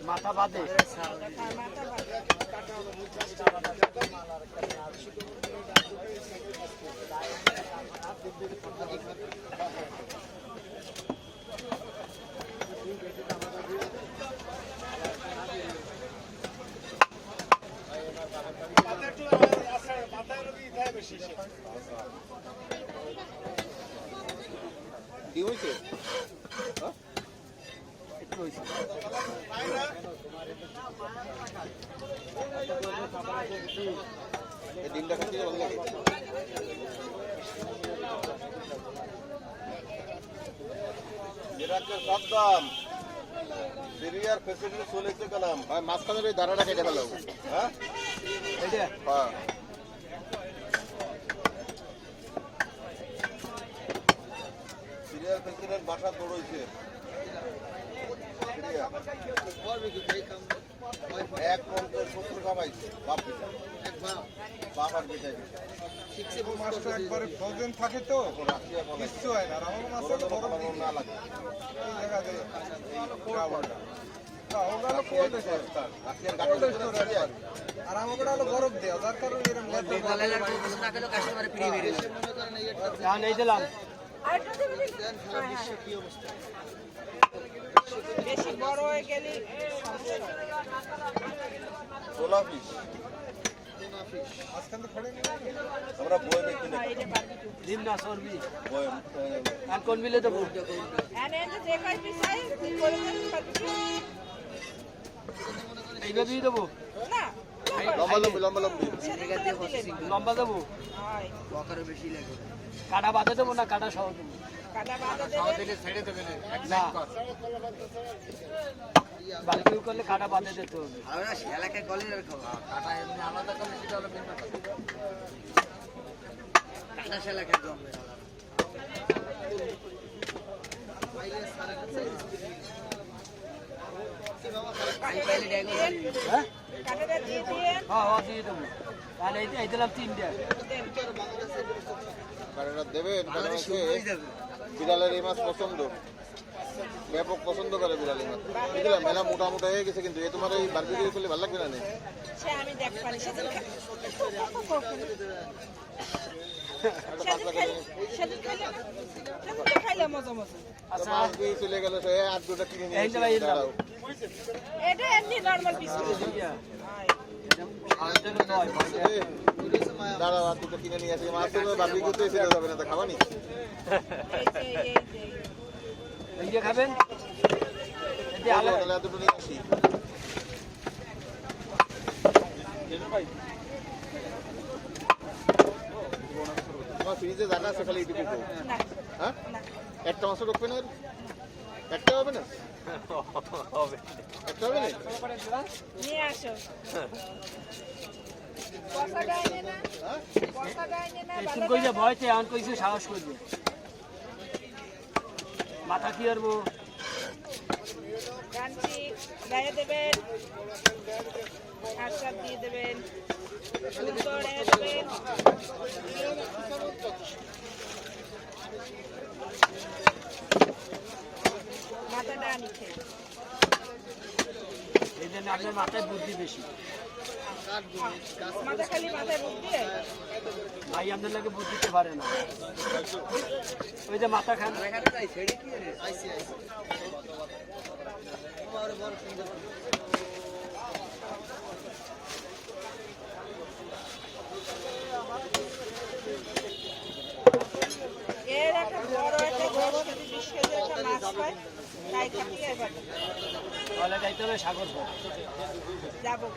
মাথা বাদে কি হয়েছে? একটু হয়েছে ডিমটা খাচ্ছি ভালো লাগে। সব দাম সিরিয়ার ফেসিলিটি চলেছে গেলাম ভাই মাঝখানের ওই দাঁড়াটা কেটে ফেলো। হ্যাঁ হ্যাঁ সিরিয়ার ফেসিলিটির বাসা দৌড়ইছে এক 50-70 খাবাইছে বাপ পিতা বাপ আর বেটাই মাছটা একবারে ফ্রোজেন থাকে তো কিচ্ছু হয় না। আর আমার মাছটা তো বরফ না লাগে এই জায়গাতে ওগুলো কোল্ড স্টোর আর আমাকে হলো বরফ দেওয়া যার কারণে এরকম এই দিলাম বেশি বড় হয়ে গেলে সোলা ফিশ আজকাল তো খড়ে আমরা বয়ে কিনে ডিম না চর্বি বয়ে আর কোন বিলে দেবো এইভাবেই দেবো লম্বা লম্বি লম্বা লম্বি লম্বা দেবো কাটা বাঁধে দেবো না কাটা সহ দেবো না বালকিও করলে কাটা বাঁধে দিতে হবে হ্যাঁ হ্যাঁ দিয়ে দেবো তাহলে এই দিলাম 3 টাকা কারণটা দেবেন কারণ হচ্ছে বিড়ালের এই মাছ পছন্দ ব্যাপক পছন্দ করে বিড়াল এই মাছ বুঝলাম মেলা মোটা মোটা হয়ে গেছে কিন্তু এ তোমার এই বারবিকিউ করলে ভালো লাগবে না নে আমি দেখতে পারি খাইলে মজা মজা আচ্ছা মাছ দিয়ে চলে গেল সে আর দুটো কিনে নিয়ে দাঁড়াও এটা এমনি নরমাল পিস দাঁড়াও আর দুটো কিনে নিয়ে আসি মাছ তো বারবিকিউতে ছিল যাবে না তো খাবানি এই যে খাবেন দুটো নিয়ে আসি তোমার ফ্রিজে জায়গা আছে খালি এইটুকু হ্যাঁ একটা মাছও ঢুকবে না একটা হবে না একটা হবে না নিয়ে আসো পয়সা দেয় না পয়সা দেয় না তুমি কইছে ভয়তে আন কইছে সাহস করবে মাথা কি করবো গানটি গায়ে দেবেন হাত দিয়ে দেবেন সুন্দর দেবেন মাথাটা নিচে এই জন্য আপনার মাথায় বুদ্ধি বেশি মাথা খালি মাথায় বুদ্ধি ভাই আপনার লাগে বুদ্ধি দিতে পারে না ওই যে মাথা খান এর একটা বড় একটা 20 কেজি একটা মাছ পাই তাই থাকি এবার তাহলে যাইতে হবে সাগর যাবো